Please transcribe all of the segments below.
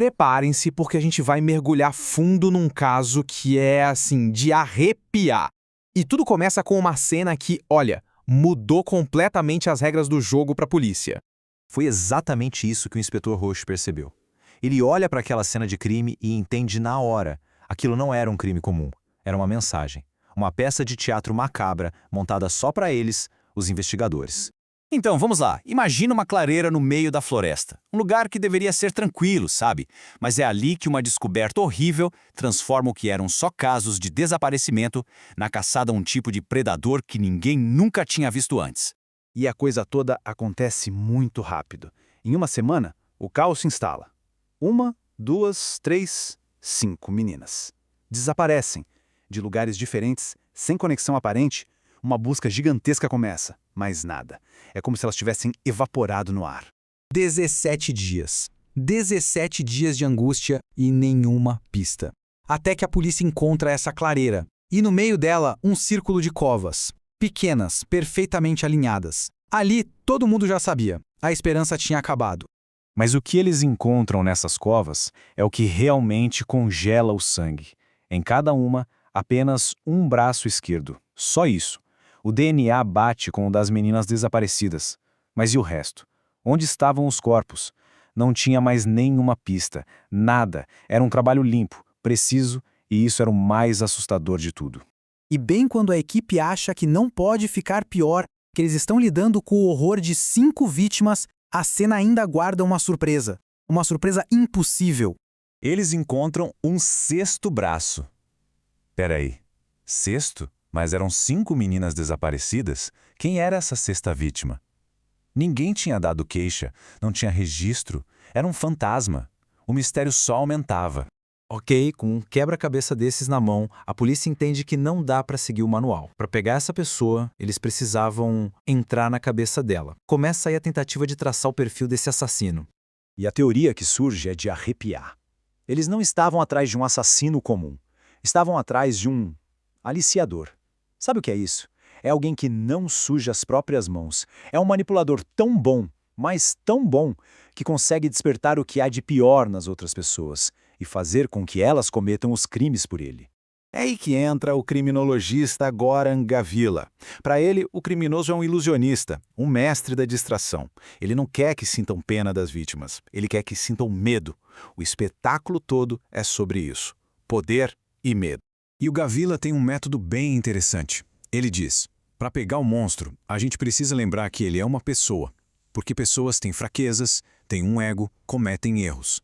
preparem-se porque a gente vai mergulhar fundo num caso que é, assim, de arrepiar. E tudo começa com uma cena que, olha, mudou completamente as regras do jogo para a polícia. Foi exatamente isso que o inspetor Roche percebeu. Ele olha para aquela cena de crime e entende na hora. Aquilo não era um crime comum, era uma mensagem. Uma peça de teatro macabra montada só para eles, os investigadores. Então, vamos lá. Imagina uma clareira no meio da floresta. Um lugar que deveria ser tranquilo, sabe? Mas é ali que uma descoberta horrível transforma o que eram só casos de desaparecimento na caçada a um tipo de predador que ninguém nunca tinha visto antes. E a coisa toda acontece muito rápido. Em uma semana, o caos se instala. 1, 2, 3, 5 meninas. Desaparecem. De lugares diferentes, sem conexão aparente, uma busca gigantesca começa. Mas nada. É como se elas tivessem evaporado no ar. 17 dias. 17 dias de angústia e nenhuma pista. Até que a polícia encontra essa clareira. E no meio dela, um círculo de covas. Pequenas, perfeitamente alinhadas. Ali, todo mundo já sabia. A esperança tinha acabado. Mas o que eles encontram nessas covas é o que realmente congela o sangue. Em cada uma, apenas um braço esquerdo. Só isso. O DNA bate com o das meninas desaparecidas. Mas e o resto? Onde estavam os corpos? Não tinha mais nenhuma pista. Nada. Era um trabalho limpo, preciso, e isso era o mais assustador de tudo. E bem quando a equipe acha que não pode ficar pior, que eles estão lidando com o horror de 5 vítimas, a cena ainda guarda uma surpresa. Uma surpresa impossível. Eles encontram um 6º braço. Peraí, 6º? Mas eram 5 meninas desaparecidas? Quem era essa 6ª vítima? Ninguém tinha dado queixa, não tinha registro. Era um fantasma. O mistério só aumentava. Ok, com um quebra-cabeça desses na mão, a polícia entende que não dá para seguir o manual. Para pegar essa pessoa, eles precisavam entrar na cabeça dela. Começa aí a tentativa de traçar o perfil desse assassino. E a teoria que surge é de arrepiar. Eles não estavam atrás de um assassino comum. Estavam atrás de um aliciador. Sabe o que é isso? É alguém que não suja as próprias mãos. É um manipulador tão bom, mas tão bom, que consegue despertar o que há de pior nas outras pessoas e fazer com que elas cometam os crimes por ele. É aí que entra o criminologista Goran Gavila. Para ele, o criminoso é um ilusionista, um mestre da distração. Ele não quer que sintam pena das vítimas, ele quer que sintam medo. O espetáculo todo é sobre isso: poder e medo. E o Gavila tem um método bem interessante. Ele diz, para pegar o monstro, a gente precisa lembrar que ele é uma pessoa, porque pessoas têm fraquezas, têm um ego, cometem erros.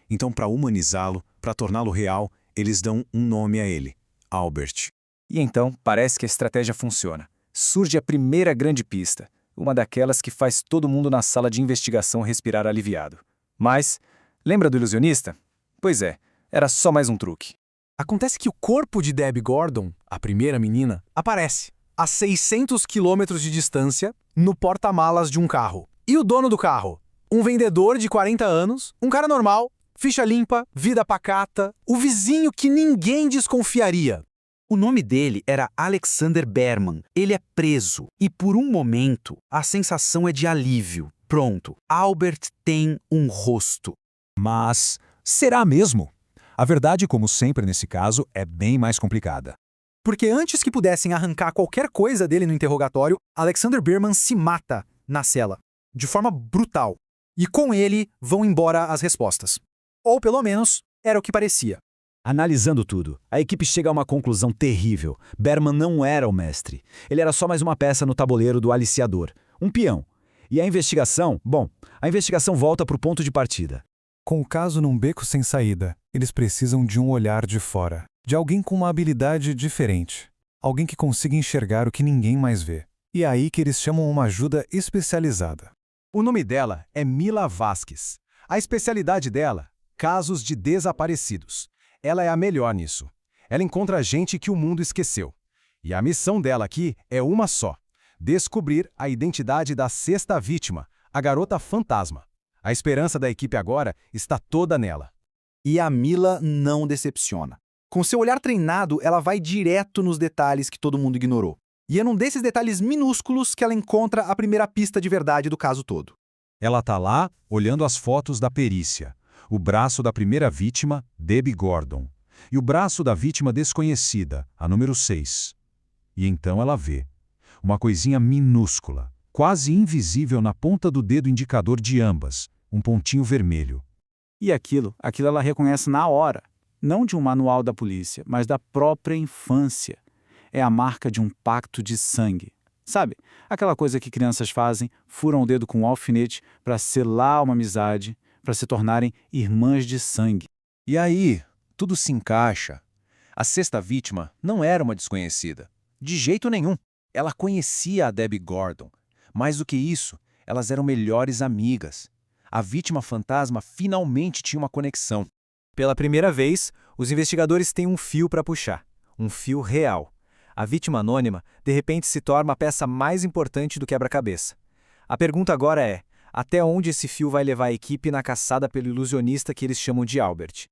Então, para humanizá-lo, para torná-lo real, eles dão um nome a ele, Albert. E então, parece que a estratégia funciona. Surge a primeira grande pista, uma daquelas que faz todo mundo na sala de investigação respirar aliviado. Mas, lembra do ilusionista? Pois é, era só mais um truque. Acontece que o corpo de Debbie Gordon, a primeira menina, aparece a 600 quilômetros de distância no porta-malas de um carro. E o dono do carro? Um vendedor de 40 anos, um cara normal, ficha limpa, vida pacata, o vizinho que ninguém desconfiaria. O nome dele era Alexander Berman. Ele é preso. E por um momento, a sensação é de alívio. Pronto, Albert tem um rosto. Mas será mesmo? A verdade, como sempre nesse caso, é bem mais complicada. Porque antes que pudessem arrancar qualquer coisa dele no interrogatório, Alexander Berman se mata na cela, de forma brutal. E com ele vão embora as respostas. Ou pelo menos, era o que parecia. Analisando tudo, a equipe chega a uma conclusão terrível. Berman não era o mestre. Ele era só mais uma peça no tabuleiro do aliciador. Um peão. E a investigação? Bom, a investigação volta para o ponto de partida. Com o caso num beco sem saída, eles precisam de um olhar de fora. De alguém com uma habilidade diferente. Alguém que consiga enxergar o que ninguém mais vê. E é aí que eles chamam uma ajuda especializada. O nome dela é Mila Vasquez. A especialidade dela, casos de desaparecidos. Ela é a melhor nisso. Ela encontra gente que o mundo esqueceu. E a missão dela aqui é uma só: descobrir a identidade da 6ª vítima, a garota fantasma. A esperança da equipe agora está toda nela. E a Mila não decepciona. Com seu olhar treinado, ela vai direto nos detalhes que todo mundo ignorou. E é num desses detalhes minúsculos que ela encontra a primeira pista de verdade do caso todo. Ela tá lá, olhando as fotos da perícia. o braço da primeira vítima, Debbie Gordon, e o braço da vítima desconhecida, a número 6. E então ela vê uma coisinha minúscula, quase invisível na ponta do dedo indicador de ambas, um pontinho vermelho. E aquilo ela reconhece na hora. Não de um manual da polícia, mas da própria infância. É a marca de um pacto de sangue. Sabe, aquela coisa que crianças fazem, furam o dedo com um alfinete para selar uma amizade, para se tornarem irmãs de sangue. E aí, tudo se encaixa. A sexta vítima não era uma desconhecida. De jeito nenhum. Ela conhecia a Debbie Gordon. Mais do que isso, elas eram melhores amigas. A vítima fantasma finalmente tinha uma conexão. Pela primeira vez, os investigadores têm um fio para puxar. Um fio real. A vítima anônima, de repente, se torna a peça mais importante do quebra-cabeça. A pergunta agora é: até onde esse fio vai levar a equipe na caçada pelo ilusionista que eles chamam de Albert?